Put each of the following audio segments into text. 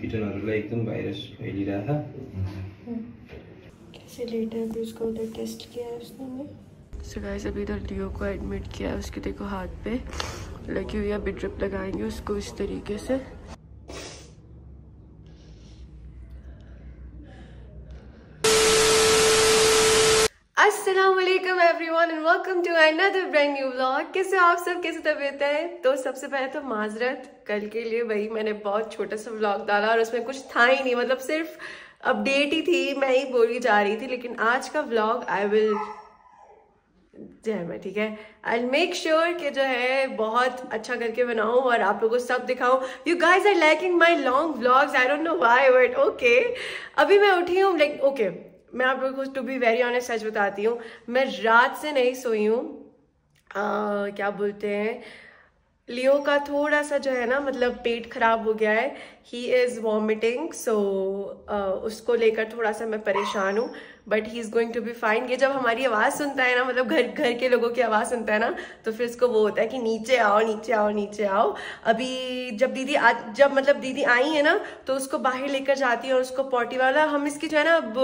किटनहरूलाई एकदम भाइरस फैलिरहेको छ। कैसे लेट है, अभी उसको उधर टेस्ट किया है उसने। सो गाइस अभी इधर लियो को एडमिट किया है, उसके देखो हाथ पे लगी हुई है, अभी ड्रिप लगाएंगे उसको इस तरीके से। अस्सलामुअलैकुम everyone and welcome to another brand new vlog. कैसे आप सब, कैसे तबीयत है? तो सबसे पहले तो माजरत कल के लिए, वही मैंने बहुत छोटा सा व्लॉग डाला और उसमें कुछ था ही नहीं, मतलब सिर्फ अपडेट ही थी, मैं ही बोली जा रही थी। लेकिन आज का व्लॉग आई विल ठीक है, आई मेक श्योर कि जो है बहुत अच्छा करके बनाऊं और आप लोगों को सब दिखाऊं। You guys are liking my long vlogs, I don't know why but okay. अभी मैं उठी हूँ लाइक ओके, मैं आप लोगों को टू बी वेरी ऑनेस्ट सच बताती हूँ, मैं रात से नहीं सोई हूँ। क्या बोलते हैं, लियो का थोड़ा सा जो है ना, मतलब पेट खराब हो गया है, ही इज वॉमिटिंग, सो उसको लेकर थोड़ा सा मैं परेशान हूँ, but he is going to be fine. ये जब हमारी आवाज़ सुनता है ना, मतलब घर के लोगों की आवाज़ सुनता है ना, तो फिर उसको वो होता है कि नीचे आओ नीचे आओ नीचे आओ। अभी जब दीदी आई है ना, तो उसको बाहर लेकर जाती है और उसको पॉटी वाला, हम इसकी जो है ना अब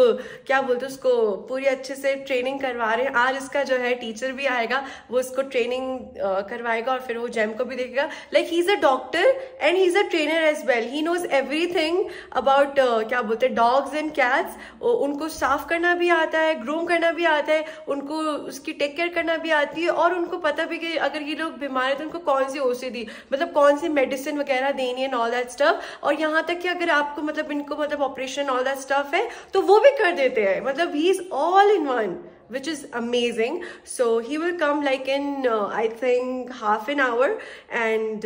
क्या बोलते हैं, उसको पूरी अच्छे से ट्रेनिंग करवा रहे हैं। आज इसका जो है टीचर भी आएगा, वो इसको ट्रेनिंग करवाएगा और फिर वो जेम को भी देखेगा। Like he is a doctor and he is a trainer as well, he knows everything about क्या बोलते हैं डॉग्स एंड कैट्स। उनको साफ करना भी आता है, ग्रूम करना भी आता है, उनको उसकी टेक केयर करना भी आती है, और उनको पता भी कि अगर ये लोग बीमार है तो उनको कौन सी ओसीडी, मतलब कौन सी मेडिसिन वगैरह देनी है, ऑल दैट स्टफ। और यहाँ तक कि अगर आपको मतलब इनको मतलब ऑपरेशन ऑल दैट स्टफ है तो वो भी कर देते हैं, मतलब he is all in one which is amazing. So he will come like in I think half an hour and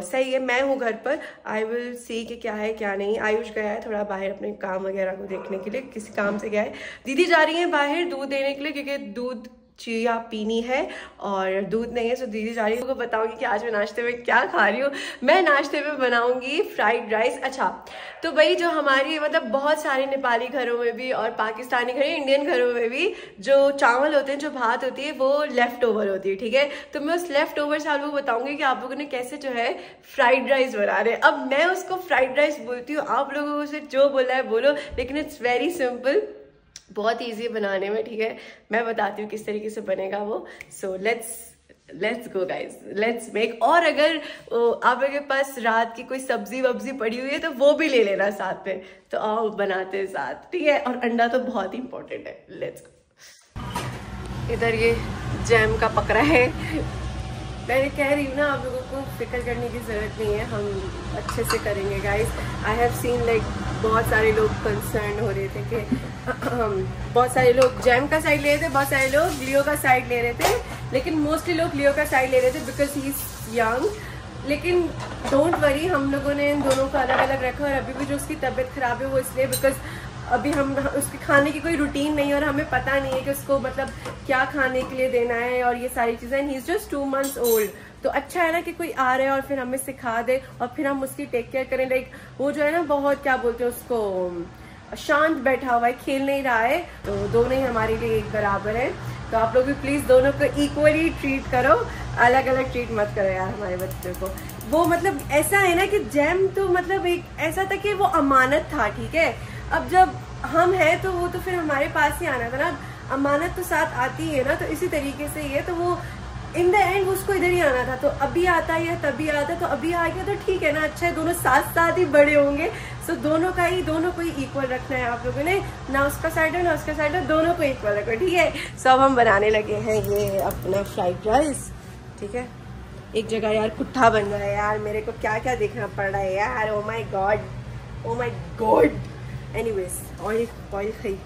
सही है, मैं हूँ घर पर, I will see कि क्या है क्या नहीं। आयुष गया है थोड़ा बाहर अपने काम वगैरह को देखने के लिए, किसी काम से गया है। दीदी जा रही है बाहर दूध देने के लिए, क्योंकि दूध चिया पीनी है और दूध नहीं है, तो दीदी जा रही है। उनको बताऊंगी कि आज मैं नाश्ते में क्या खा रही हूँ। मैं नाश्ते में बनाऊंगी फ्राइड राइस। अच्छा, तो भाई जो हमारी मतलब बहुत सारे नेपाली घरों में भी और पाकिस्तानी घरों, इंडियन घरों में भी जो चावल होते हैं, जो भात होती है, वो लेफ्ट ओवर होती है, ठीक है। तो मैं उस लेफ्ट ओवर से आप लोगों को बताऊंगी कि आप लोगों ने कैसे जो है फ्राइड राइस बना रहे हैं। अब मैं उसको फ्राइड राइस बोलती हूँ, आप लोगों से जो बोला है बोलो, लेकिन इट्स वेरी सिंपल, बहुत इजी बनाने में, ठीक है। मैं बताती हूँ किस तरीके से बनेगा वो। So let's go guys, let's make. और अगर आप लोगों के पास रात की कोई सब्जी वब्जी पड़ी हुई है तो वो भी ले लेना साथ में, तो आओ बनाते हैं साथ, ठीक है। और अंडा तो बहुत ही इंपॉर्टेंट है। Let's go. इधर ये जैम का पकड़ा है, मैं कह रही हूँ ना, आप लोगों को फिक्र करने की जरूरत नहीं है, हम अच्छे से करेंगे guys. I have seen like बहुत सारे लोग कंसर्न हो रहे थे कि बहुत सारे लोग जैम का साइड ले रहे थे, बहुत सारे लोग लियो का साइड ले रहे थे, लेकिन मोस्टली लोग लियो का साइड ले रहे थे बिकॉज ही इज यंग। लेकिन डोंट वरी, हम लोगों ने इन दोनों को अलग अलग रखा, और अभी भी जो उसकी तबीयत खराब है वो इसलिए बिकॉज अभी हम उसके खाने की कोई रूटीन नहीं है और हमें पता नहीं है कि उसको मतलब क्या खाने के लिए देना है और ये सारी चीजें। He is just 2 months old, तो अच्छा है ना कि कोई आ रहा है और फिर हमें सिखा दे और फिर हम उसकी टेक केयर करें। लाइक वो जो है ना बहुत क्या बोलते हैं उसको, शांत बैठा हुआ है, खेल नहीं रहा है, तो दोनों ही हमारे लिए एक बराबर है। तो आप लोग भी प्लीज दोनों को इक्वली ट्रीट करो, अलग अलग ट्रीट मत करो यार हमारे बच्चों को। वो मतलब ऐसा है ना कि जैम तो मतलब एक ऐसा था कि वो अमानत था, ठीक है। अब जब हम हैं तो वो तो फिर हमारे पास ही आना था ना, अमानत तो साथ आती है ना, तो इसी तरीके से ये तो वो इन द एंड उसको इधर ही आना था, तो अभी आता है तभी आता, तो अभी आ गया तो ठीक है ना, अच्छा है, दोनों साथ साथ ही बड़े होंगे। सो दोनों को ही इक्वल रखना है आप लोगों ने, ना उसका साइड है ना उसका साइड है, दोनों को इक्वल रखो, ठीक है। सब हम बनाने लगे हैं ये अपना फ्राइड राइस, ठीक है। एक जगह यार कुट्ठा बन रहा है यार, मेरे को क्या क्या देखना पड़ रहा है यार, ओ माई गॉड। एनीवेज, ऑयल खाई,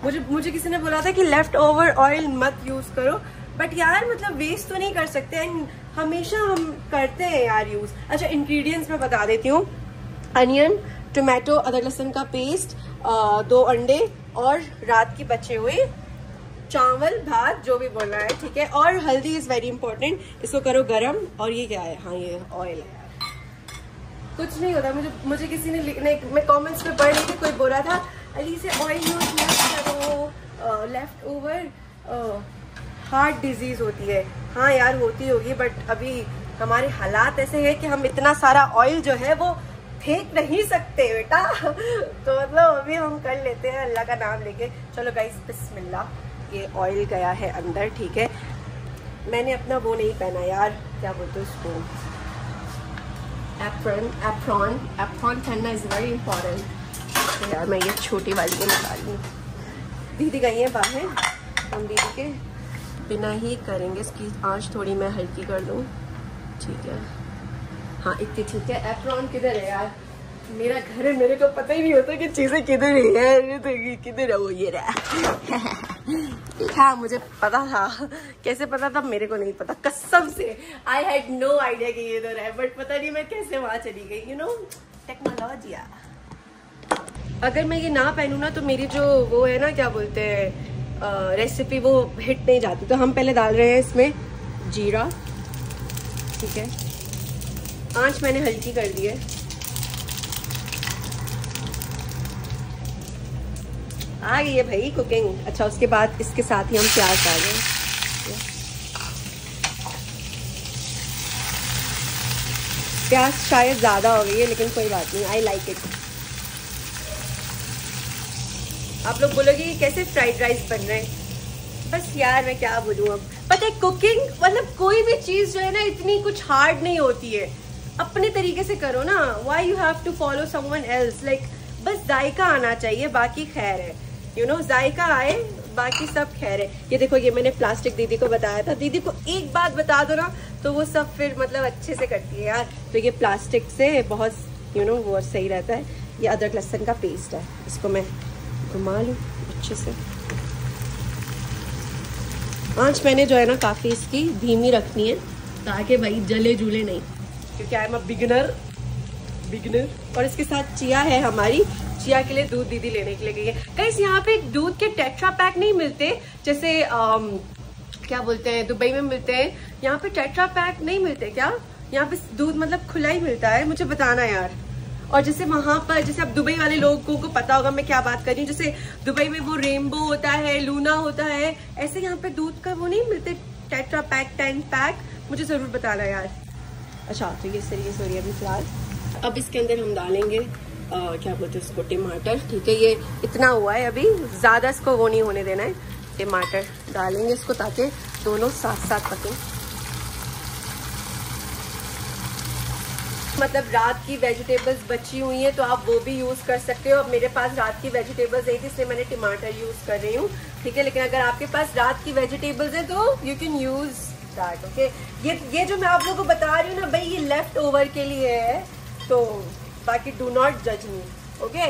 मुझे किसी ने बोला था कि लेफ्ट ओवर ऑयल मत यूज करो, बट यार मतलब वेस्ट तो नहीं कर सकते, एंड हमेशा हम करते हैं यार यूज। अच्छा, इंग्रेडिएंट्स मैं बता देती हूँ। अनियन, टोमेटो, अदरक लहसुन का पेस्ट, 2 अंडे और रात की बचे हुए चावल भात, जो भी बोलना है, ठीक है। और हल्दी इज वेरी इंपॉर्टेंट, इसको करो गरम। और ये क्या है, हाँ ये ऑयल है, कुछ नहीं होता। मुझे किसी ने मैं कमेंट्स में पढ़ रही थी, कोई बोल रहा था अली से ऑयल यूज मत करो, लेफ्ट ओवर हार्ट डिजीज होती है। हाँ यार होती होगी, बट अभी हमारे हालात ऐसे हैं कि हम इतना सारा ऑयल जो है वो फेंक नहीं सकते बेटा। तो मतलब अभी हम कर लेते हैं अल्लाह का नाम लेके। चलो गाइस बिस्मिल्लाह। ये ऑयल गया है अंदर, ठीक है। मैंने अपना वो नहीं पहना यार, क्या बोलते हैं उसको, एप्रॉन पहनना इज़ वेरी इंपॉर्टेंट। तो यार मैं ये छोटी वाली को निकाल लूँ। दीदी गई है बाहर, हम दीदी के बिना ही करेंगे। इसकी आँच थोड़ी मैं हल्की कर दूँ, ठीक है। हाँ इतनी ठीक है। एप्रॉन किधर है यार? मेरा घर है, मेरे को पता ही नहीं होता कि चीज़ें किधर है। तो किधर है वो, ये रहा। हाँ मुझे पता था, कैसे पता था मेरे को नहीं पता, कसम से। आई हैड नो आइडिया कि ये इधर है, बट पता नहीं मैं कैसे वहाँ चली गई। You know technology. अगर मैं ये ना पहनूँ ना तो मेरी जो वो है ना, क्या बोलते हैं, रेसिपी वो हिट नहीं जाती। तो हम पहले डाल रहे हैं इसमें जीरा, ठीक है। आंच मैंने हल्की कर दी है। आ गई है भाई कुकिंग। अच्छा उसके बाद इसके साथ ही हम प्याज डाल रहे हैं। प्याज शायद ज़्यादा हो गई है, लेकिन कोई बात नहीं, आई लाइक इट। आप लोग बोलोगे कि कैसे फ्राइड राइस बन रहे हैं। बस यार मैं क्या बोलूँ अब, पता है कुकिंग मतलब कोई भी चीज़ जो है ना इतनी कुछ हार्ड नहीं होती है। अपने तरीके से करो ना, why you have to follow someone else. Like बस जायका आना चाहिए, बाकी खैर है। यू नो जायका आए, बाकी सब खैर है। ये देखो, ये मैंने प्लास्टिक दीदी को बताया था। दीदी को एक बात बता दो ना तो वो सब फिर मतलब अच्छे से करती है यार। तो ये प्लास्टिक से बहुत वो सही रहता है। ये अदरक लहसुन का पेस्ट है, इसको मैं घुमा लूँ अच्छे से। आँच मैंने जो है ना काफ़ी इसकी धीमी रखनी है, ताकि भाई जले जूले नहीं, क्योंकि आई एम अ बिगिनर। और इसके साथ चिया है हमारी। चिया के लिए दूध दीदी लेने के लिए गई है। गाइस यहाँ पे दूध के टेट्रा पैक नहीं मिलते, जैसे क्या बोलते हैं दुबई में मिलते हैं। यहाँ पे टेट्रा पैक नहीं मिलते क्या? यहाँ पे दूध मतलब खुला ही मिलता है, मुझे बताना यार। और जैसे वहां पर, जैसे अब दुबई वाले लोगों को पता होगा मैं क्या बात कर रही हूँ। जैसे दुबई में वो रेनबो होता है, लूना होता है, ऐसे यहाँ पे दूध का वो नहीं मिलते टेट्रा पैक, 10 पैक। मुझे जरूर बताना यार। अच्छा तो ये सही सॉरी अभी फिलहाल। अब इसके अंदर हम डालेंगे क्या बोलते हैं इसको, टमाटर, ठीक है। ये इतना हुआ है अभी, ज्यादा इसको वो नहीं होने देना है। टमाटर डालेंगे इसको ताकि दोनों साथ साथ पकें। मतलब रात की वेजिटेबल्स बची हुई हैं तो आप वो भी यूज कर सकते हो। अब मेरे पास रात की वेजिटेबल्स नहीं थी, इसलिए मैंने टमाटर यूज कर रही हूँ, ठीक है। लेकिन अगर आपके पास रात की वेजिटेबल्स है तो you can use that, okay. ये जो मैं आप लोगों को बता रही हूँ ना भाई, ये लेफ्ट ओवर के लिए है, तो बाकी डू नॉट जज मी, ओके।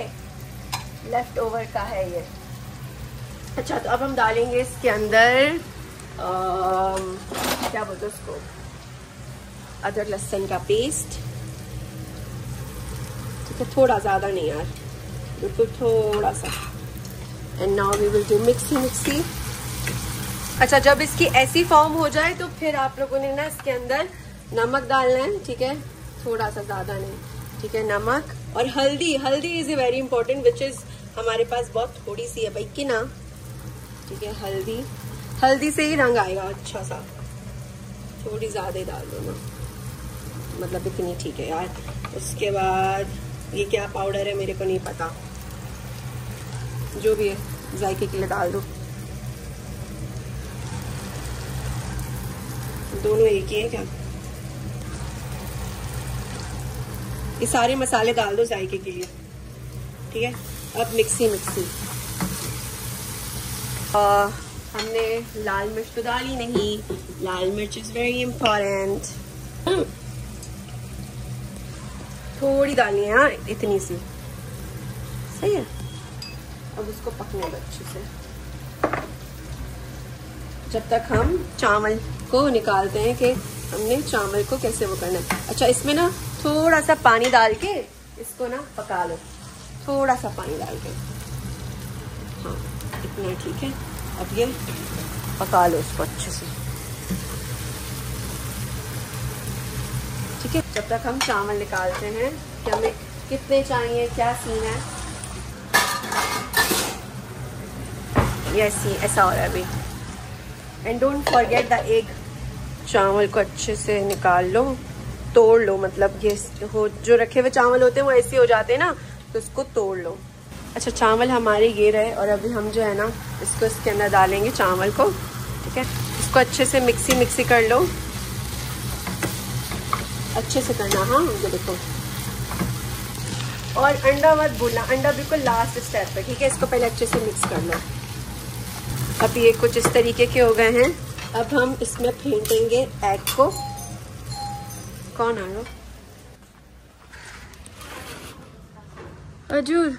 लेफ्ट ओवर का है ये। अच्छा तो अब हम डालेंगे इसके अंदर क्या बोलते हैं उसको, अदरक लहसुन का पेस्ट, ठीक है। थोड़ा ज्यादा नहीं यार, बिल्कुल थोड़ा सा। And now we will do mixie. अच्छा जब इसकी ऐसी फॉर्म हो जाए तो फिर आप लोगों ने ना इसके अंदर नमक डालना है, ठीक है। थोड़ा सा, ज्यादा नहीं, ठीक है। नमक और हल्दी is a very important, which is हमारे पास बहुत थोड़ी सी है भाई की ना, ठीक है। हल्दी से ही रंग आएगा अच्छा सा, थोड़ी ज्यादा ही डाल दो ना, मतलब इतनी ठीक है यार। उसके बाद ये क्या पाउडर है मेरे को नहीं पता, जो भी है जायके के लिए डाल दो। दोनों एक ही है क्या? ये सारे मसाले डाल दो जायके के लिए, ठीक है। अब मिक्सी हमने लाल मिर्च तो डाली नहीं, लाल मिर्च इज वेरी इंपॉर्टेंट। थोड़ी डालनी है, हाँ इतनी सी सही है। अब उसको पकने दो अच्छे से, जब तक हम चावल को निकालते हैं कि हमने चावल को कैसे वो करना है। अच्छा इसमें ना थोड़ा सा पानी डाल के इसको ना पका लो, थोड़ा सा पानी डाल के, हाँ इतना ठीक है। अब ये पका लो इसको अच्छे से, ठीक है। जब तक हम चावल निकालते हैं कि हमें कितने चाहिए, क्या सीन है, ये ऐसा हो रहा है अभी। And don't forget the egg. चावल को अच्छे से निकाल लो, तोड़ लो, मतलब ये हो जो रखे हुए चावल होते हैं वो ऐसे हो जाते हैं ना, तो इसको तोड़ लो। अच्छा चावल हमारे ये रहे, और अभी हम जो है ना इसको इसके अंदर डालेंगे चावल को, ठीक है। इसको अच्छे से मिक्सी कर लो, अच्छे से करना। हाँ ये देखो, और अंडा मत भूलना, अंडा बिल्कुल लास्ट स्टेप पे, ठीक है। इसको पहले अच्छे से मिक्स कर लो। अब ये कुछ इस तरीके के हो गए हैं। अब हम इसमें फेंटेंगे एग को। कौन आया? अजूर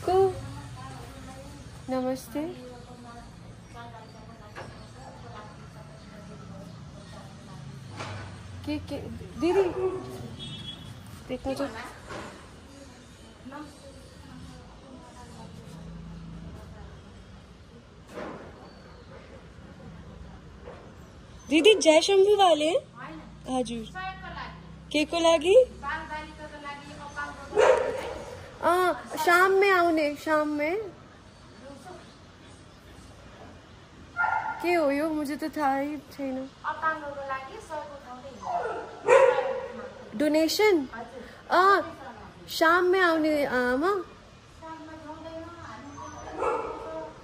को नमस्ते। के दीदी देखो तो, दीदी जय शंभू वाले हजुर के को लागी शाम में आउने, शाम में के हो यो, मुझे तो था ही छैन। डोनेसन शाम में आउने आमा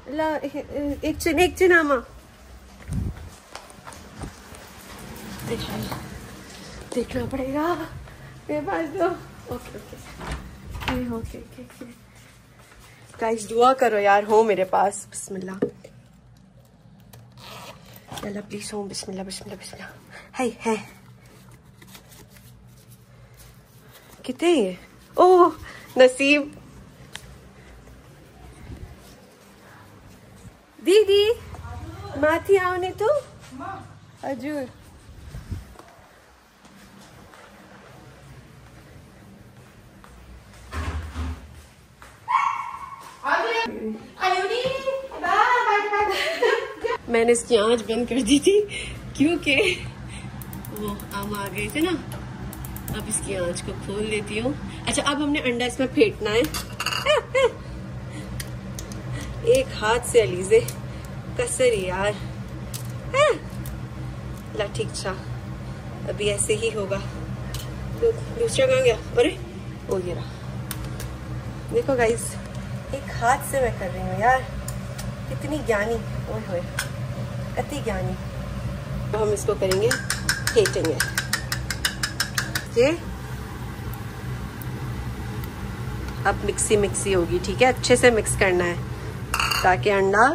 ल, एकछिन आमा देखना पड़ेगा मेरे पास तो। ओके गाइस दुआ करो यार, हो मेरे पास। बिस्मिल्लाह अल्लाह प्लीज हो, बिस्मिल्लाह। है कितने ये? ओह नसीब। दीदी माथी आउने तो हजुर। मैंने इसकी आंच बंद कर दी थी क्योंकि वो आम आ गए थे ना। अब इसकी आंच को खोल देती हूँ। अच्छा अब हमने अंडा इसमें फेंटना है। एक हाथ से अलीजे कसर यार। ला ठीक था, अभी ऐसे ही होगा। तो दूसरा कहाँ गया? अरे ओ ये रहा। देखो गाइस, एक हाथ से मैं कर रही हूँ यार, कितनी ज्ञानी। ओए होए अति ज्ञानी। तो हम इसको करेंगे, फेंटेंगे। ये अब मिक्सी होगी, ठीक है। अच्छे से मिक्स करना है ताकि अंडा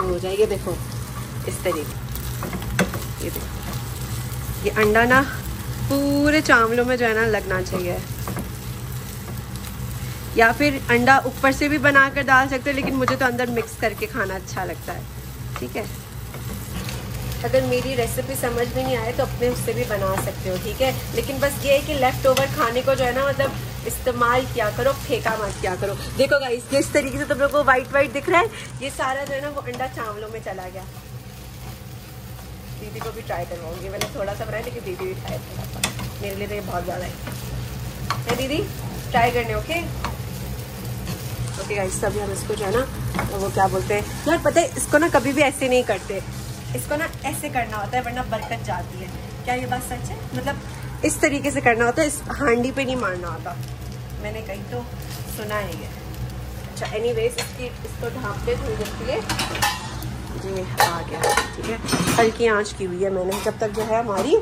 हो जाए। ये देखो इस तरीके, ये देखो ये अंडा ना पूरे चावलों में जो है ना लगना चाहिए। या फिर अंडा ऊपर से भी बना कर डाल सकते हो, लेकिन मुझे तो अंदर मिक्स करके खाना अच्छा लगता है, ठीक है। अगर मेरी रेसिपी समझ में नहीं आए तो अपने उससे भी बना सकते हो, ठीक है। लेकिन बस ये है कि लेफ्ट ओवर खाने को जो है ना, मतलब इस्तेमाल किया करो, फेंका मत किया करो। देखो गाइस जिस तरीके से तुम लोग को व्हाइट दिख रहा है, ये सारा जो है ना वो अंडा चावलों में चला गया। दीदी को भी ट्राई करवाऊंगी। मैंने थोड़ा सा बनाया लेकिन दीदी भी ट्राई करा, मेरे लिए तो ये बहुत ज़्यादा है दीदी। ट्राई करने ओके गाइस। तभी हम इसको जो है ना, तो वो क्या बोलते हैं यार, पता है इसको ना कभी भी ऐसे नहीं करते, इसको ना ऐसे करना होता है वरना बरकत जाती है। क्या ये बात सच है? मतलब इस तरीके से करना होता है, इस हांडी पे नहीं मारना होता। मैंने कहीं तो सुना है ये। अच्छा एनीवेज इसको ढाँप पे थोड़ी देर के लिए जी आ गया, ठीक है। हल्की आंच की हुई है मैंने, जब तक जो है हमारी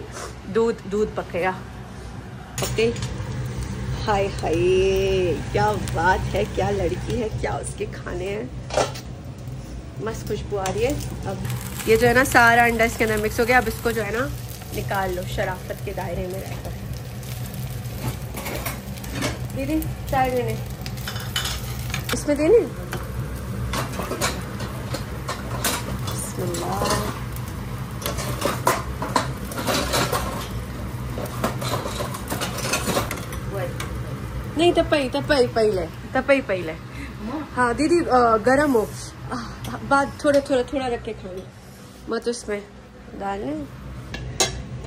दूध पकेगा। ओके। हाय हाय क्या बात है, क्या लड़की है, क्या उसके खाने हैं। मस्त खुशबू आ रही है। अब ये जो है ना सारा अंडा इसके अंदर मिक्स हो गया। अब इसको जो है ना निकाल लो शराफत के दायरे में रहकर। दीदी चाय देने, इसमें देने। नहीं तपई पहले। हाँ दीदी गरम हो, बाद थोड़ा रख के खाना मत उसमें डालने।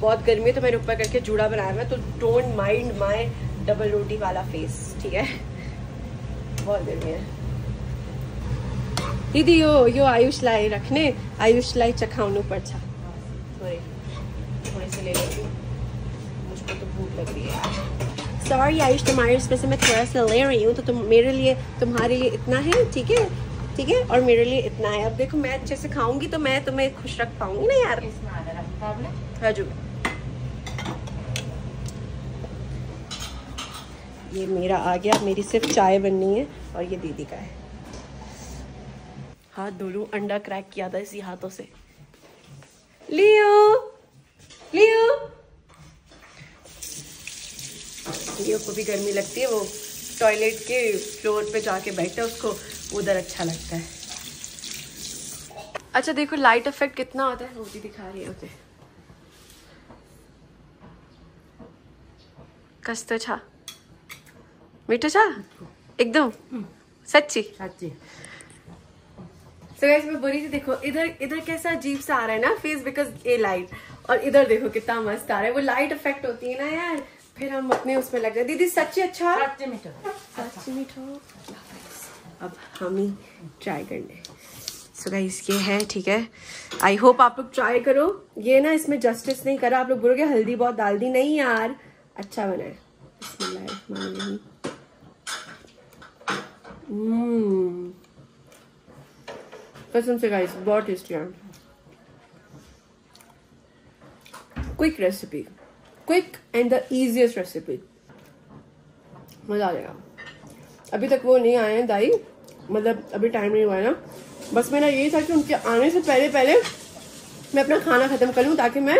बहुत गर्मी है तो मैंने ऊपर करके जूड़ा बनाया हुआ है, तो डोंट माइंड माय डबल रोटी वाला फेस, ठीक है। बहुत गर्मी है दीदी। यो आयुष लाई रखने, आयुष लाई चखाउनु पर्छ। ले लेती हूँ, मुझको तो भूख लग रही है यार। सॉरी आयुष, तुम्हारे इसमें से मैं थोड़ा सा ले रही हूँ, तो तुम मेरे लिए, तुम्हारे लिए इतना है, ठीक है ठीक है, और मेरे लिए इतना है। अब देखो मैं अच्छे से खाऊंगी तो मैं तुम्हें खुश रख पाऊंगी ना यार। राजू ये मेरा आ गया, मेरी सिर्फ चाय बननी है और ये दीदी का है। हाथ धो लूं, अंडा क्रैक किया था इसी हाथों से। लियो लियो, लियो को भी गर्मी लगती है, वो टॉयलेट के फ्लोर पे जाके बैठे, उसको उधर अच्छा लगता है। अच्छा देखो लाइट इफेक्ट कितना होता है, वो भी दिखा रही है उसे। कस्तो छ मीठो छ एकदम सच्ची सच्ची। तो गाइस मैं बोली थी देखो इधर इधर कैसा अजीब सा आ रहा है ना फेस, बिकॉज ये लाइट, और इधर देखो कितना मस्त आ रहा है, वो लाइट इफेक्ट होती है ना यार, फिर हम अपने उसमें लग गए। दीदी सच्ची अच्छा, सच्ची मीठो। अब हम ही ट्राई करने। सो गाइस ये है, ठीक है, आई होप आप लोग ट्राई करो। ये ना इसमें जस्टिस नहीं करा, आप लोग बोलोगे हल्दी बहुत डाल दी, नहीं यार अच्छा बना है। बिस्मिल्लाहिर्रहमानिर्रहीम। कसम से गाइस बहुत टेस्टी है। Quick recipe, quick and the easiest recipe, मजा आ जाएगा। अभी तक वो नहीं आए हैं दाई, मतलब अभी टाइम नहीं हुआ है ना, बस मेरा यही था कि उनके आने से पहले पहले मैं अपना खाना खत्म कर लूं, ताकि मैं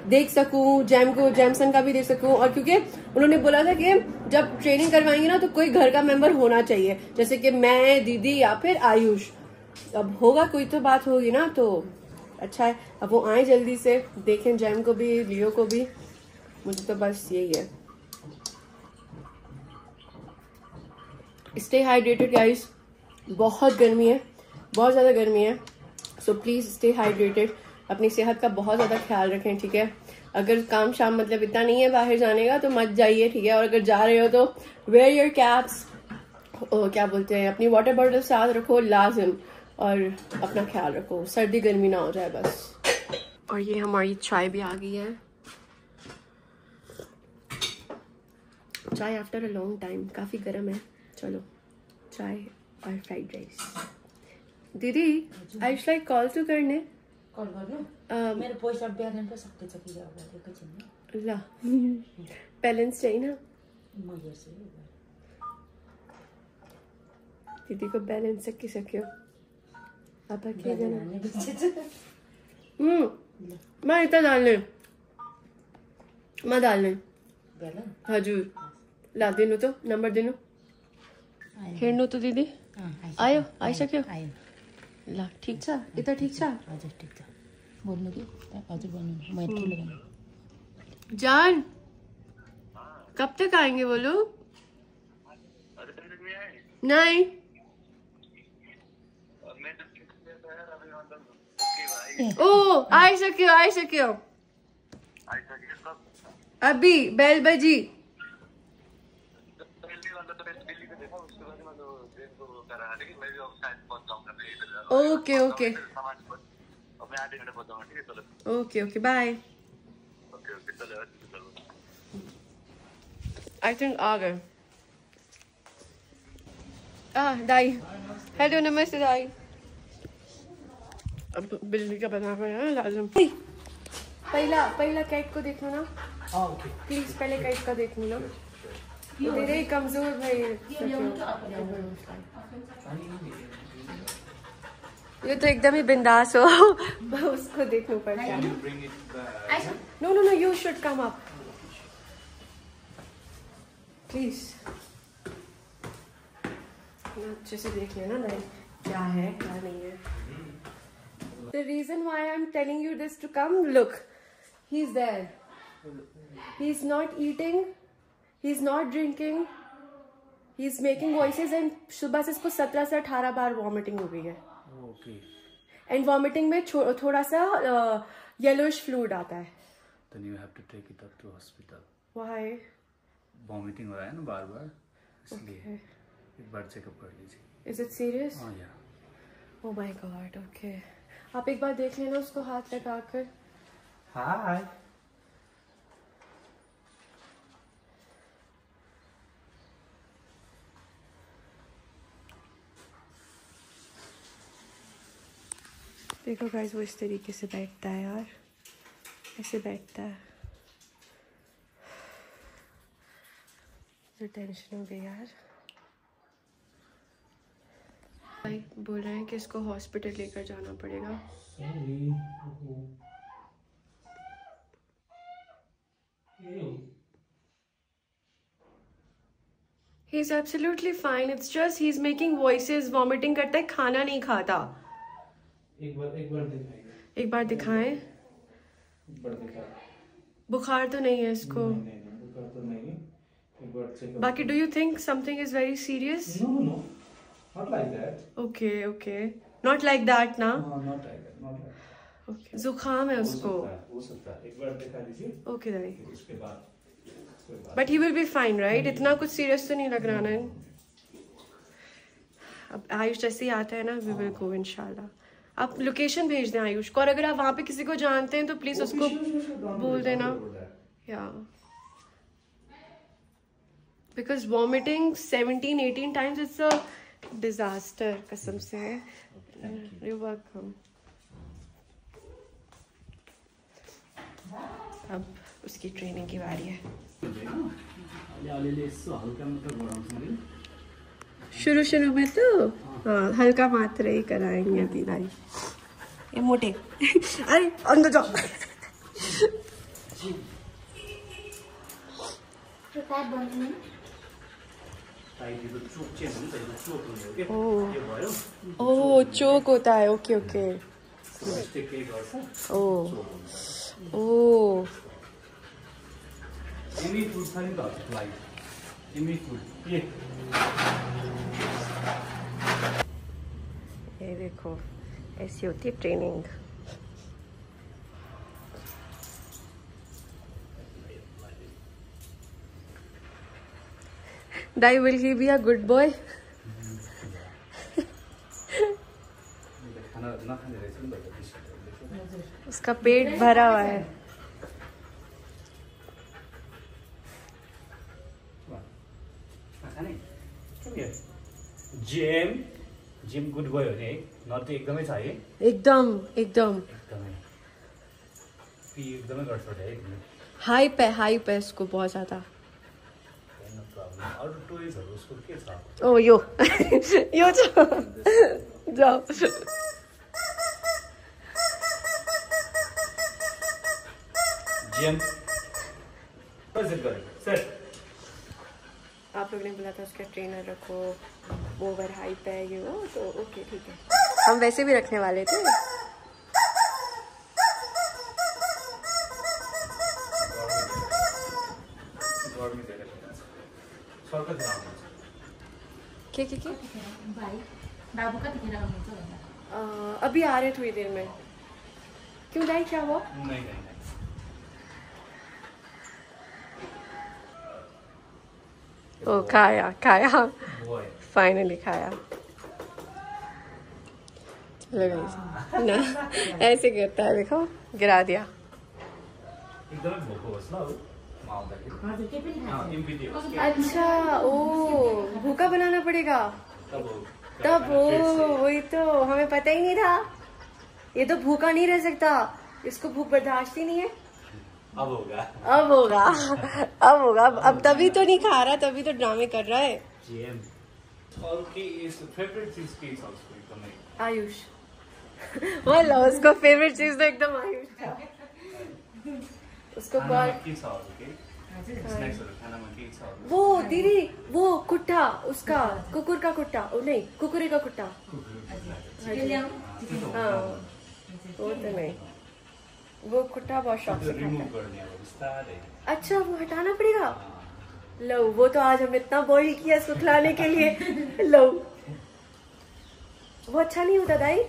देख सकूं जैमसन का भी देख सकूं। और क्योंकि उन्होंने बोला था कि जब ट्रेनिंग करवाएंगे ना तो कोई घर का मेंबर होना चाहिए, जैसे कि मैं, दीदी या फिर आयुष। अब होगा कोई तो बात होगी ना, तो अच्छा है। अब वो आए जल्दी से, देखें जैम को भी, लियो को भी, मुझे तो बस यही है। स्टे हाइड्रेटेड गाइस, बहुत गर्मी है, बहुत ज़्यादा गर्मी है, सो प्लीज़ स्टे हाइड्रेटेड, अपनी सेहत का बहुत ज़्यादा ख्याल रखें, ठीक है। अगर काम शाम मतलब इतना नहीं है बाहर जाने का तो मत जाइए, ठीक है। और अगर जा रहे हो तो वेयर योर कैप्स, क्या बोलते हैं, अपनी वाटर बॉटल साथ रखो लाजिम, और अपना ख्याल रखो, सर्दी गर्मी ना हो जाए बस। और ये हमारी चाय भी आ गई है, चाय आफ्टर अ लॉन्ग टाइम, काफ़ी गर्म है। चलो चाय और फ्राइड राइस। दीदी आयुष लाइक कॉल तो करने, कॉल गर्नु मेरो पैसा ब्यालेन्स पो सकिन्छ कि एकैछिन ल बैलेंस चाहिए ना, म हेर्छु। दीदी को बैलेंस सकिसक्यो, अब के मैं इतना डालने मैं डालने हजुर ला दिनु तो नंबर दिनु हेर्नु तो दीदी आयो आइसक्यो ल ठीक छ यता ठीक छ हजुर ठीक छ बोल्नु कि हजुर बोल्नु म ठुलो भन्नु जान कब तक आएंगे वो लोग? नहीं ओ आइसक्यो अभी बेल बजी। Okay okay okay okay bye. I think आ गए। दाई हेलो नमस्ते दाई। अब बिल्ली का बना हुआ है लाजम। पहला कैट को देख लो ना प्लीज, पहले कैट का देख लो ना, मेरे कमजोर भाई। ये तो एकदम ही बिंदास हो उसको देखना पड़ता है। No you should come up please, अच्छे से देख लेना भाई क्या है क्या नहीं है। The reason why I'm telling you this to come, look, he's there. He's not eating, he's not drinking, he's making voices and सुबह से इसको 17 से 18 बार वॉमिटिंग हो गई है। Okay. एंड वॉमिटिंग में थोड़ा सा येलोइश फ्लूइड आता है। Then you have to take it up to hospital. Why? Vomiting हो रहा है ना बार बार, इसलिए एक बार चेकअप कर लीजिए। Is it serious? हाँ यार। Oh my God, okay. आप एक बार देख लेना उसको हाथ लगाकर। हाय। देखो गाइस, वो इस तरीके से बैठता है यार, ऐसे बैठता है। तो टेंशन हो गई यार। भाई बोल रहे हैं कि इसको हॉस्पिटल लेकर जाना पड़ेगा। He is absolutely fine. It's just he's making voices, vomiting करता है, खाना नहीं खाता। एक बार दिखाएं। एक बार दिखाएं। बुखार तो नहीं है इसको? नहीं, बुखार तो नहीं है। एक बार चेक। बाकी do you think something is very serious? No, not like that. Okay. Not like that ना? No, not like that. Okay. जुकाम है उसको। हो सकता है। एक बार दिखा दीजिए। Okay दादी। उसके बाद। But he will be fine, right? इतना कुछ सीरियस तो नहीं लग रहा ना? अब आयुष जैसे ही आता है ना, we will go इंशाल्लाह। आप लोकेशन भेज दें आयुष को, और अगर आप वहाँ पे किसी को जानते हैं तो प्लीज उसको बोल देना। Yeah. Because vomiting 17-18 times, it's a disaster. कसम से। You're welcome. अब उसकी ट्रेनिंग की बारी है। शुरू में तो हाँ हल्का मात्रा ही कराएंगे अभी भाई। ये मोटे अरे अंदर जाओ। ओ चोक होता है। ओके ओ ये देखो ऐसी होती है training. Dai, will he be a good boy? उसका पेट भरा हुआ है। जिम गुड बॉय हो नि नर्थ एकदमै छ है। एकदमै गर्छ है। हाइप है इसको बहुत ज्यादा। ओ यो यो जाओ। आप लोग ने बोला था उसका ट्रेनर रखो, ओवर हाइप है ये वो, तो ओके ठीक है, हम वैसे भी रखने वाले थे। क्या बाबू का अभी आ रहे थोड़ी देर में। क्यों दाई, क्या हुआ? नहीं। ओ खाया फाइनली खाया। चलो गाइस ना ऐसे करता है, देखो गिरा दिया। अच्छा ओ भूखा बनाना पड़ेगा तब। वही तो हमें पता ही नहीं था, ये तो भूखा नहीं रह सकता, इसको भूख बर्दाश्त ही नहीं है। अब होगा। अब तभी तो नहीं खा रहा, तभी तो ड्रामे कर रहा है। आयुष वाला उसको फेवरेट चीज तो एकदम आयुष था। उसको वो दीदी वो कुट्टा, उसका कुकुर का कुट्टा, नहीं कुकुरे का कुट्टा। हाँ वो तो नहीं, वो कुट्टा बहुत शौक से खाता है। अच्छा वो हटाना पड़ेगा। लो वो तो आज हमने इतना बॉईल किया इसको खिलाने के लिए। लो वो अच्छा नहीं होता दाई।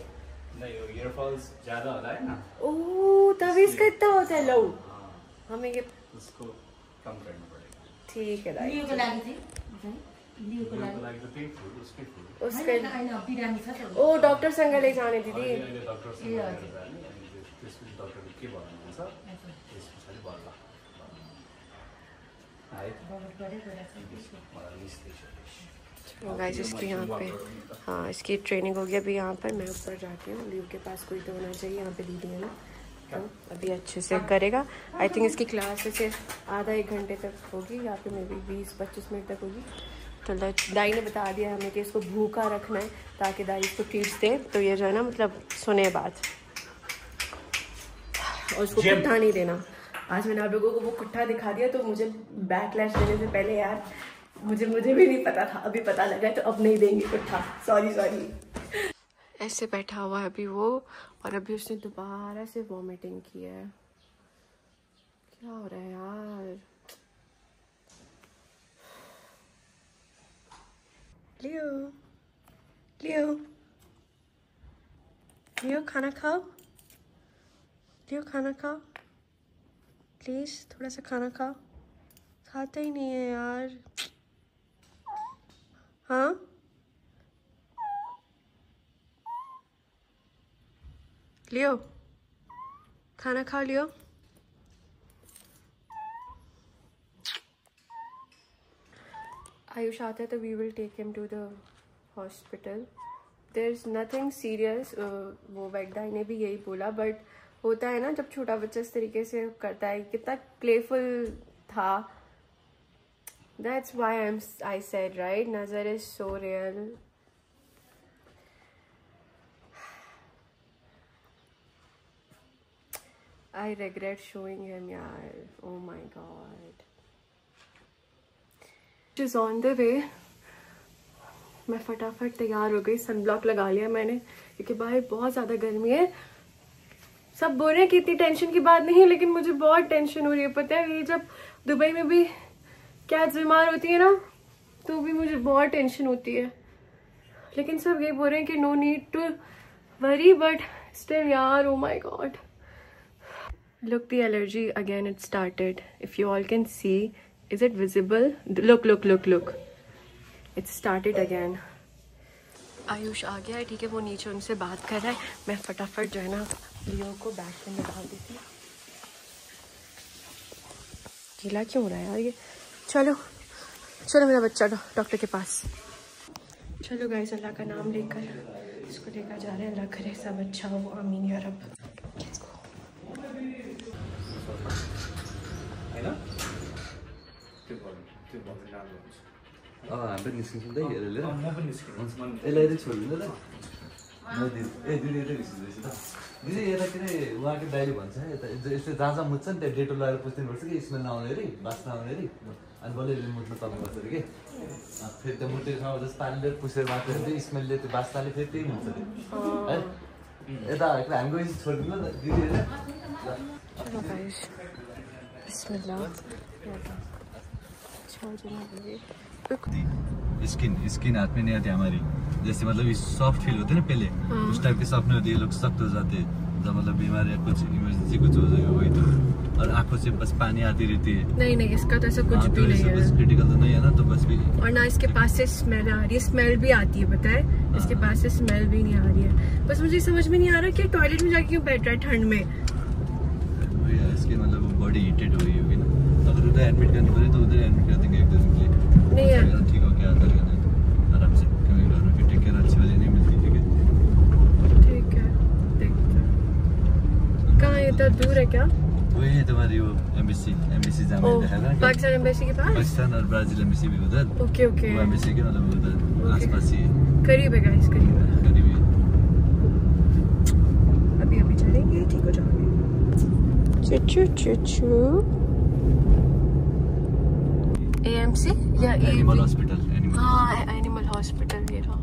नहीं ईयरफॉल्स ज्यादा होता है ना। ओह तभी इसका इतना होता है। लो हमें ये उसको कम करना पड़ेगा। ठीक है दाई। उसके ओ डॉक्टर संग ले जाने दीदी। गाइस इसकी यहाँ पे हाँ इसकी ट्रेनिंग हो गई। अभी यहाँ पर मैं ऊपर जाती हूँ। लीव के पास कोई तो होना चाहिए यहाँ पे, दीदी है ना, तो अभी अच्छे से करेगा। आई थिंक इसकी क्लास ऐसे आधा 1 घंटे तक होगी, या फिर मे बी 20-25 मिनट तक होगी। तो दाई ने बता दिया हमें कि इसको भूखा रखना है ताकि दाई इसको ट्रीट्स दे। तो ये जो है ना मतलब सुने बात, और उसको कुट्ठा नहीं देना। आज मैंने आप लोगों को वो कुट्ठा दिखा दिया तो मुझे बैकलैश देने से पहले यार मुझे भी नहीं पता था, अभी पता लगा तो अब नहीं देंगे कुट्ठा। सॉरी। ऐसे बैठा हुआ है अभी वो, और अभी उसने दोबारा से वॉमिटिंग की है। क्या हो रहा है यार? लियो खाना खाओ। लियो खाना खाओ प्लीज, थोड़ा सा खाना खाओ। खाता ही नहीं है यार। हाँ लियो खाना खाओ लियो। आयुष आता है तो we will take him to the hospital. There is nothing serious. वो वैगदाई ने भी यही बोला, बट होता है ना जब छोटा बच्चा इस तरीके से करता है, कितना प्लेफुल था। That's why I said right, Nazar is so real. I regret showing him, yaar. Oh my god. It is on the way. मैं फटाफट तैयार हो गई, सनब्लॉक लगा लिया मैंने क्योंकि बाहर बहुत ज़्यादा गर्मी है। सब बोल रहे हैं कि इतनी टेंशन की बात नहीं है, लेकिन मुझे बहुत टेंशन हो रही है। पता है ये जब दुबई में भी कैट्स बीमार होती है ना तो भी मुझे बहुत टेंशन होती है, लेकिन सब ये बोल रहे हैं कि no need to worry, but still यार oh my God. Look the allergy again, it started. If you all can see, is it visible? Look it started again. Ayush आ गया है, ठीक है, वो नीचे उनसे बात कर रहा है। मैं फटाफट जो है ना लियो को बैग में डाल देती हूँ। गीला क्यों हो रहा है यार ये? चलो मेरा बच्चा डॉक्टर के पास। चलो गाइस, अल्लाह का नाम लेकर इसको लेकर जा रहे हैं। अल्लाह करे सब अच्छा हो, आमीन या रब। दिदी यता के अरे उहाँको दाइले भन्छ यस्तो जहाँ जहाँ मुत्छ नि त्यहाँ डेटोल लगाएर पुछ्दिनुपर्छ कि स्मेल नआउने अरे, बास्ना आउने अरे, अनि बल्ल मुट्नु सक्नुपर्छ अरे कि। फेरि त्यो मुटेको ठाउँमा जस्तो पानीले पुछेर मात्र त्यो स्मेलले त्यो बास्नाले फेरि त्यही हुन्छ अरे है। यता हामी गएपछि छोडिदिनु न दिदी हेर। स्किन हाथ में नहीं आती हमारी, जैसे मतलब सॉफ्ट फील होते हैं ना पहले, उस टाइप के सपने होते हैं। ये लोग सख्त हो जाते हैं जब मतलब बीमार या कुछ इमरजेंसी कुछ हो जाएगा वही तो। और आंखों से बस पानी आती रहती है। नहीं इसका तो ऐसा कुछ भी नहीं है, कुछ क्रिटिकल तो नहीं है ना, तो बस भी। और ना इसके पास से स्मेल आ रही है, स्मेल भी आती है पता है, इसके पास से स्मेल भी नहीं आ रही है। बस मुझे समझ में नहीं आ रहा कि टॉयलेट में जाके क्यों बैठ रहा है ठंड में। इसके मतलब बॉडी हीटेड हो गई होगी ना, अगर उधर एडमिट करनी पड़े तो उधर एडमिट कर देंगे 1 दिन के लिए। नहीं है ठीक हो गया आता है आराम से, क्योंकि घर में टेक केयर अच्छी वाली नहीं मिलती। ठीक है देखते हैं कहाँ है, इतना दूर है क्या? वही है तुम्हारी वो एम्बेसी जहाँ मैंने देखा ना, पाकिस्तान एम्बेसी के पास। पाकिस्तान और ब्राजील एम्बेसी भी उधर। ओके वो एम्बेसी के मतलब उधर आसपास ही है, करीब है गाइस, करीब है। अभी चलेंगे, ठीक हो जाओगे। AMC या एनिमल हॉस्पिटल? हाँ एनिमल हॉस्पिटल ये रहा।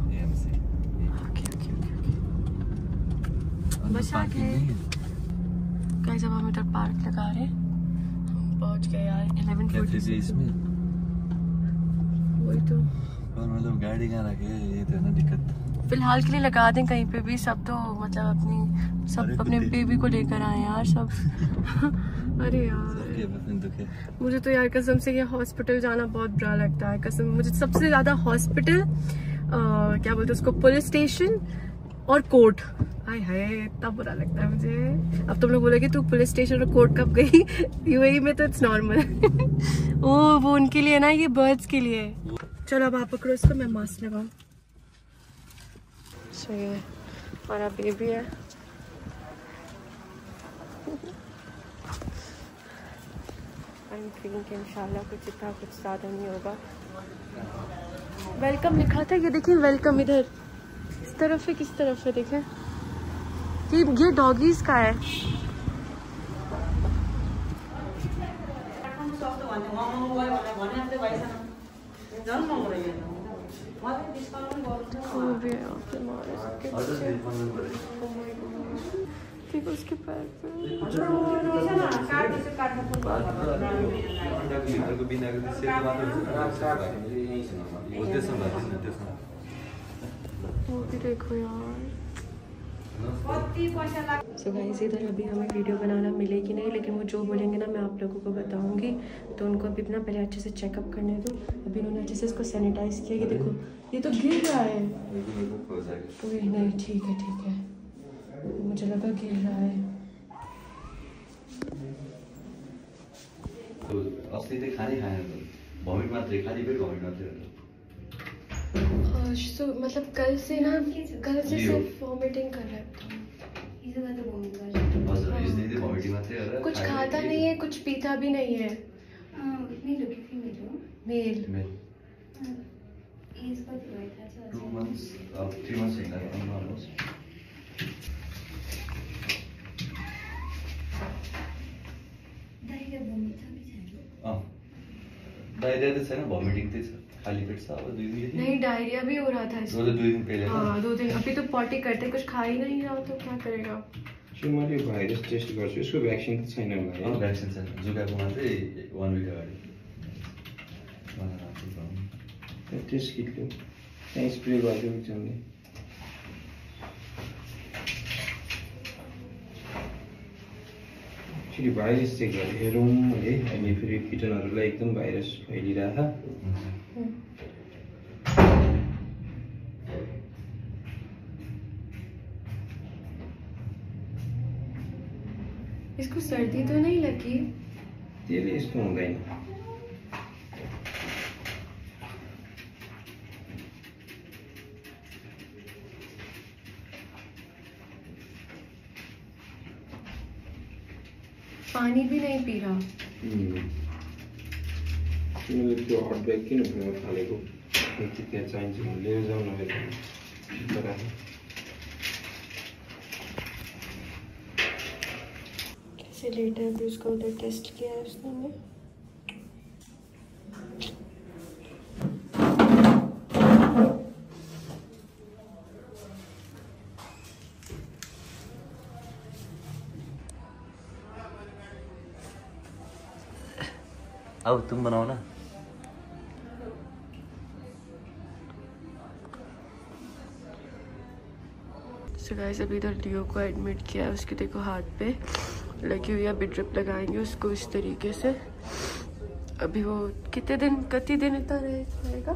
ओके बस आ गए गाइस। अब हम इधर पार्क लगा रहे हैं, हम पहुंच गए यार 11:40 इसमें। वही तो, और मतलब गाड़ी कहाँ रखे, ये तो ना दिक्कत। फिलहाल के लिए लगा दें कहीं पे भी। सब तो मतलब अपने बेबी को लेकर आए यार सब। अरे यार मुझे तो यार कसम से ये हॉस्पिटल जाना बहुत बुरा लगता है। कसम मुझे सबसे ज्यादा हॉस्पिटल, क्या बोलते हैं उसको, पुलिस स्टेशन और कोर्ट। हाय हाय, इतना बुरा लगता है मुझे। अब तुम लोग बोलोगे तू पुलिस स्टेशन और कोर्ट कब गई? यूएई में तो इट्स नॉर्मल। ओ वो उनके लिए ना, ये बर्ड्स के लिए। चलो अब आप पकड़ो इसको, मैं मास्क लगाऊं। सही है, हमारा बेबी है। आई थिंक इंशाल्लाह कुछ इतना कुछ ज़्यादा नहीं होगा। वेलकम लिखा था, ये देखिए वेलकम इधर इस तरफ है, किस तरफ है देखें। ये डॉगीज का है। देखो उसके पैर पे। वो भी देखो यार। सो गाइस इधर अभी हमें वीडियो बनाना मिलेगी नहीं, लेकिन वो जो बोलेंगे ना मैं आप लोगों को बताऊंगी। तो उनको अभी अपना पहले अच्छे से चेकअप करने दो। अभी उन्होंने अच्छे से इसको सैनिटाइज किया। ये देखो ये तो गिर रहा है। नहीं ठीक है ठीक है, मुझे लगा गिर रहा है। तो असली तो खाने खाए तो वॉमिट मात्र खाली पेट वॉमिट मात्र। तो मतलब कल से ना, कल से सिर्फ वॉमिटिंग कर रहा है। कुछ खाता नहीं है, कुछ पीता भी नहीं है। मेल 2 months, 3 months almost. डायरिया तो है ना, वॉमिटिंग तो खाली पेट सा। 2 दिन नहीं, डायरिया भी हो रहा था इसको। 2 दिन पहले। हाँ 2 दिन। अभी तो पॉटी करते, कुछ खा ही नहीं रहा तो क्या करेगा। मैले भाइरस टेस्ट गर्छु, यसको भ्याक्सिन त छैन होला। भ्याक्सिन छैन, जुकाको मात्रै 1 week अगाडि टेस्ट किट ल्याऊ, त्यहाँ स्प्रे गरिदियो एकजनाले। फेरि भाइरस चेक गरेर हेरौँ है। अहिले फेरि किटनहरूलाई एकदम भाइरस फैलिरहेछ। इसको सर्दी तो नहीं लगी? त्यसले यस्तो हुँदैन। पानी भी नहीं पी रहा। तिमीले त्यो हट ब्याग किन बनाउन थालेको? त्यहाँ चाहिन्छ लिएर जाऊ न। कैसे लेट है, अभी उसको उधर टेस्ट किया है उसने। अब तुम बनाओ ना। सो गाइस अभी इधर लियो को एडमिट किया है। उसके देखो हाथ पे लगी हुई है, अभी ड्रिप लगाएंगे उसको इस तरीके से। अभी वो कितने दिन इतना रहेगा?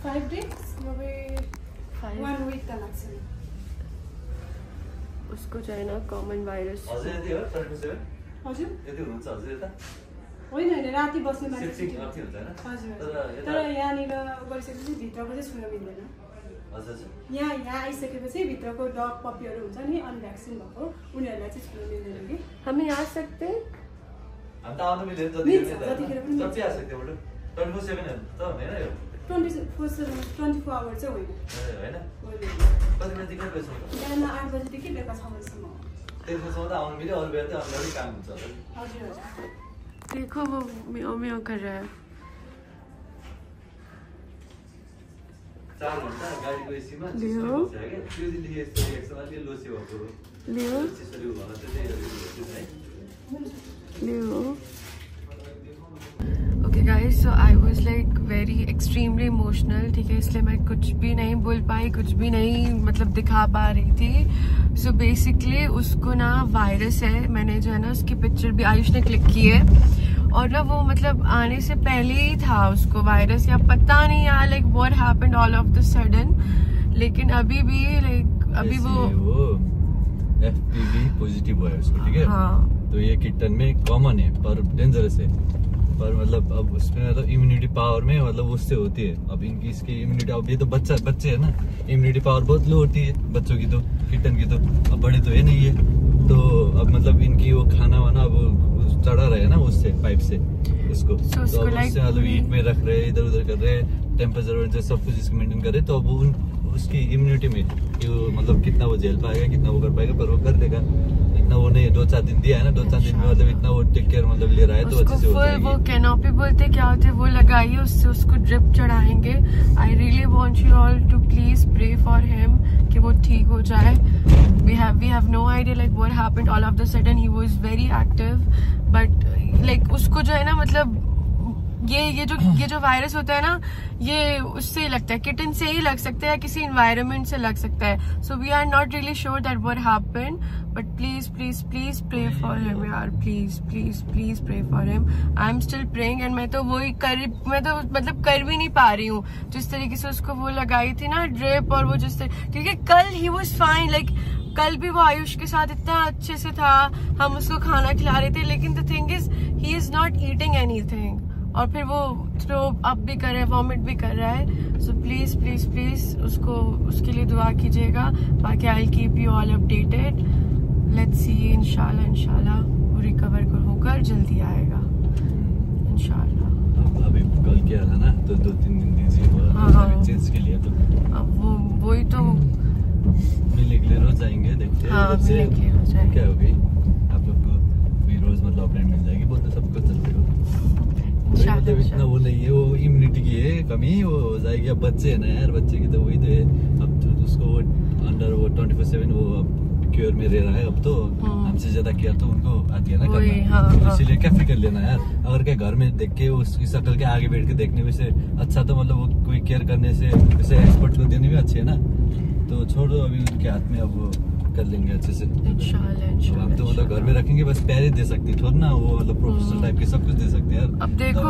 5 days, 1 week का लगता है। उसको जो है ना कॉमन वायरस। हजुर यदि हुन्छ हजुर यता होइन होइन, राति बस्ने मान्छे सिफ्टिङ अर्थी हुन्छ हैन। हजुर, तर यहाँनिर गरिसकेपछि भित्रको चाहिँ छुन मिल्दैन। हजुर यहाँ आइसकेपछि भित्रको डग पपीहरू हुन्छ नि अनभ्याक्सिन भएको, उनीहरूलाई चाहिँ छुन मिल्दैन कि। हामी आ सकते हामी त आउनु मिल्दैन जतिखेर पनि जति आ सकते बडु 24/7 त हैन यो 24 आवर चाहिँ होइन। हैन कति बजेदेखि कति बजेसम्म? बिहान 8 बजेदेखि बेलुका 6 बजेसम्म। त्यसपछि त आउनु मिल्यो, अरू बेला त अरूलाई काम हुन्छ। हजुर हजुर। देखो वो म्याऊ म्याऊ कर रहा है। 4 घण्टा गाडीको एसीमा लियो त्यो दिनदेखि यस्तो रिएक्सन अलि लोसी भएको लियो त्यसरी होला चाहिँ लियो। Okay guys, so I was like very extremely emotional, ठीक है, इसलिए मैं कुछ भी नहीं बोल पाई, कुछ भी नहीं मतलब दिखा पा रही थी। सो बेसिकली उसको ना वायरस है। मैंने जो है ना उसकी पिक्चर भी आयुष ने क्लिक की है, और ना वो मतलब आने से पहले ही था उसको वायरस, या पता नहीं यार like what happened all of the sudden. लेकिन अभी भी लाइक अभी वो FPV पॉजिटिव हुआ है उसको, ठीक है। हाँ। तो ये किटन में कॉमन है पर डेंजरस है, पर मतलब अब उसमें मतलब इम्यूनिटी पावर में मतलब उससे होती है। अब इनकी इसकी इम्यूनिटी, अब ये तो बच्चे है ना, इम्यूनिटी पावर बहुत लो होती है बच्चों की, तो किटन की तो, अब बड़े तो है नहीं है। तो अब मतलब इनकी वो खाना वाना अब चढ़ा रहे ना उससे पाइप से उसको, तो अब उससे मतलब हीट में रख रहे, इधर उधर कर रहे, टेम्परेचर सब कुछ इसको मेंटेन कर रहे। तो अब वो उसकी इम्यूनिटी में कि वो मतलब कितना वो झेल पाएगा, कितना वो कर पाएगा, पर वो कर देगा। इतना वो नहीं 2-4 दिन दिया है ना, 2-4 दिन में मतलब इतना वो टेक केयर मतलब ले रहा है, तो अच्छे से हो जाएगी। वो कैनोपी बोलते क्या होते हैं वो लगाइए, उससे उसको ड्रिप चढ़ाएंगे। I really want you all to please pray for him कि वो ठीक हो जाए। We have no idea like what happened, all of the sudden he was very active, but like उसको जो है ना मतलब ये जो वायरस होता है ना, ये उससे लगता है, किटन से ही लग सकता है, किसी एनवायरनमेंट से लग सकता है। So we are not really sure that what happened, but please please please pray for him यार, please please please pray for him. I am still praying and मैं तो मतलब कर भी नहीं पा रही हूँ जिस तरीके से उसको वो लगाई थी ना ड्रिप, और वो जिस तरीके, क्योंकि कल ही वाज फाइन, लाइक कल भी वो आयुष के साथ इतना अच्छे से था, हम उसको खाना खिला रहे थे, लेकिन the thing is he is not eating anything, और फिर वो थ्रो अप भी कर रहा है, वॉमिट भी कर रहा है। सो प्लीज प्लीज प्लीज उसके लिए दुआ कीजिएगा। बाकी I will keep you all updated. Let's see, इंशाल्लाह वो रिकवर होकर जल्दी आएगा इंशाल्लाह। अभी कल क्या था ना, तो 2-3 दिन दीजिए चेंज के लिए, तो अब वही तो मिलने के लिए रोज जाएंगे, देखते हैं। हाँ, मिलने के लिए रोज जाएंगे। क्या होगी आप लोग को भी रोज मतलब अपडेट मिल जाएगी, बोलते सबको चलते हो। मतलब इतना वो नहीं है, वो इम्यूनिटी की है कमी, वो हो जाएगी। अब बच्चे है ना यार, बच्चे की तो वही तो है। अब तो उसको वो अंडर वो 24/7 वो अब क्योर में रह रहा है। अब तो हमसे ज्यादा केयर तो उनको आती है ना करना, तो इसीलिए क्या फिक्र लेना यार। अगर क्या घर में देख के उसकी शक्ल के आगे बैठ के देखने में से अच्छा, तो मतलब वो कोई केयर करने से उसे एक्सपर्ट को देने में अच्छे है ना। तो छोड़ दो, अभी उनके हाथ में, अब वो कर लेंगे अच्छे से इंशाल्लाह। आप तो मतलब घर में रखेंगे बस, प्यारे दे सकती थोड़ा ना, वो मतलब प्रोफेशनल टाइप के सब कुछ दे सकते हैं यार। अब देखो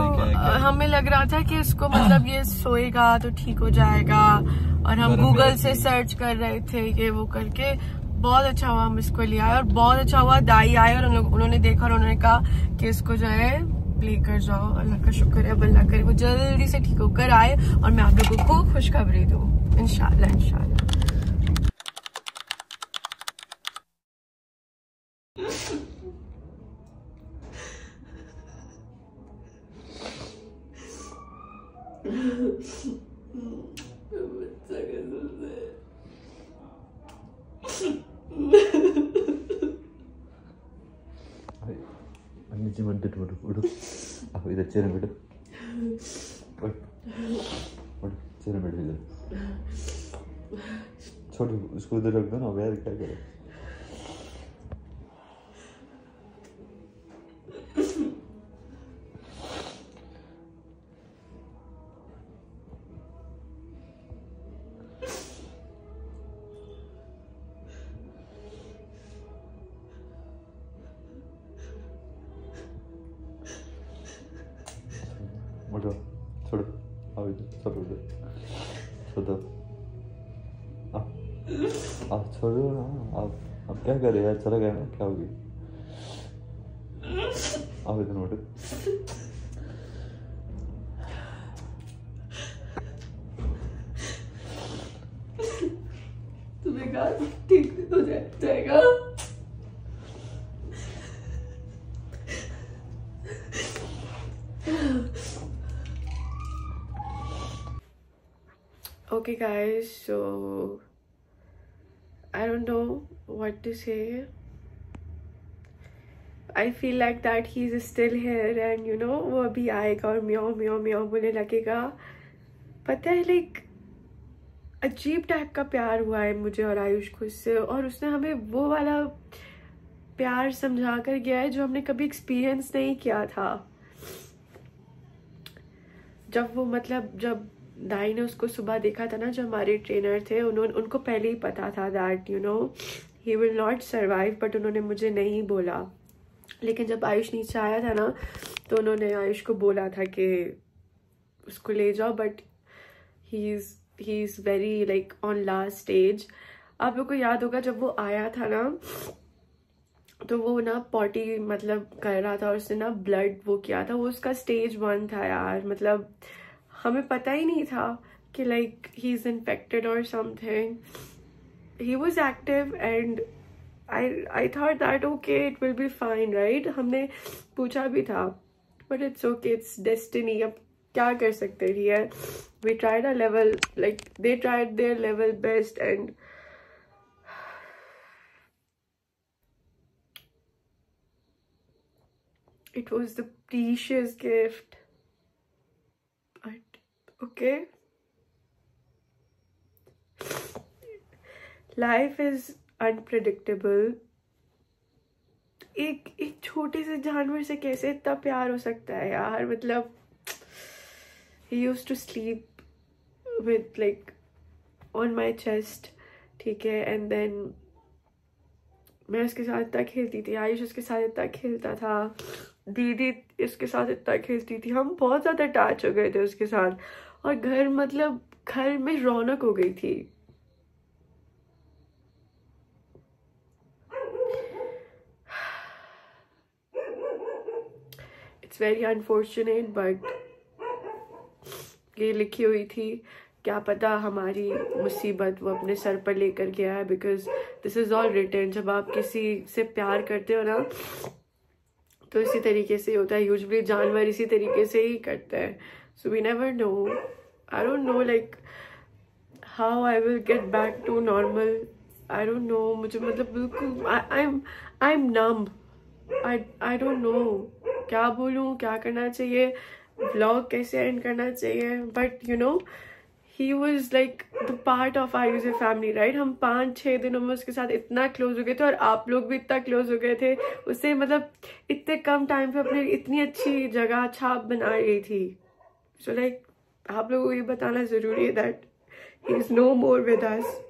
हमें लग रहा था कि इसको मतलब ये सोएगा तो ठीक हो जाएगा, और हम गूगल से सर्च कर रहे थे ये वो करके। बहुत अच्छा हुआ हम इसको ले आए, और बहुत अच्छा हुआ दाई आए और उन्होंने देखा और उन्होंने कहा कि इसको जो है लेकर जाओ। अल्लाह का शुक्र है, अल्लाह करे वो जल्दी से ठीक होकर आए और मैं आप लोगों को खुशखबरी दूं इंशाल्लाह। नीचे मत बैठो, उठो, आप इधर चेयर में बैठो, चेयर में बैठो इधर। छोड़ो उसको, उधर रख दो ना यार, क्या करे। उठो, छोड़ो, आओ इधर, छोड़ो इधर, छोड़ो, आप छोड़ो ना, आप क्या कर रहे हैं यार, चला गया ना, क्या होगी। आओ इधर, उठो। तुम्हें कहा ठीक हो जाएगा। Okay guys, so I don't know what to say. I feel like that he's still here and you know वो अभी आएगा और म्याओ म्याओ म्याओ बोलने लगेगा। पता है लाइक अजीब टाइप का प्यार हुआ है मुझे और आयुष को इससे, और उसने हमें वो वाला प्यार समझा कर गया है जो हमने कभी एक्सपीरियंस नहीं किया था। जब दाई ने उसको सुबह देखा था ना, जो हमारे ट्रेनर थे, उनको पहले ही पता था that you know he will not survive, but उन्होंने मुझे नहीं बोला। लेकिन जब आयुष नीचे आया था ना, तो उन्होंने आयुष को बोला था कि उसको ले जाओ, but he is he is very like on last stage. आप लोग को याद होगा जब वो आया था ना, तो वो ना पॉटी मतलब कर रहा था और उसने ना ब्लड वो किया था. वो उसका स्टेज 1 था यार. मतलब हमें पता ही नहीं था कि लाइक ही इज़ इन्फेक्टेड और something. He was active and I thought that okay, it will be fine, right? हमने पूछा भी था, but it's okay, it's destiny. अब क्या कर सकते हैं? We tried our level, like they tried their level best, and it was the precious gift. But okay, life is unpredictable. एक छोटे से जानवर से कैसे इतना प्यार हो सकता है यार. मतलब he used to sleep with like on my chest, ठीक है, and then मैं उसके साथ इतना खेलती थी. आयुष उसके साथ इतना खेलता था, दीदी इसके साथ इतना खेलती थी. हम बहुत ज़्यादा अटैच हो गए थे उसके साथ. और घर मतलब घर में रौनक हो गई थी. It's very unfortunate, but ये लिखी हुई थी. क्या पता हमारी मुसीबत वो अपने सर पर लेकर गया है, because this is all written. जब आप किसी से प्यार करते हो ना, तो इसी तरीके से होता है. यूजुअली जानवर इसी तरीके से ही करते हैं. So we never know. I don't know like how I will get back to normal. I don't know. मुझे मतलब बिल्कुल I am numb. I don't know क्या बोलूँ, क्या करना चाहिए, व्लॉग कैसे एंड करना चाहिए. But you know, he was like the part of our user family, right. हम 5-6 दिनों में उसके साथ इतना क्लोज हो गए थे, और आप लोग भी इतना क्लोज हो गए थे उससे. मतलब इतने कम टाइम पे अपने इतनी अच्छी जगह छाप बना रही थी. सो लाइक आप लोगों को ये बताना जरूरी है that he is no more with us.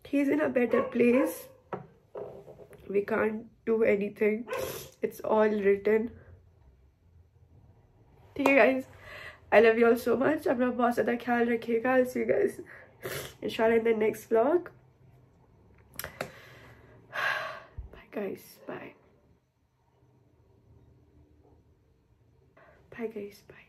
He is in a better place. We can't do anything. It's all written. ठीक है guys, I love you all so much. अपना बहुत ज़्यादा ख्याल रखिएगा. I'll see you guys inshallah in the next vlog. Bye guys. Bye. Bye guys. Bye.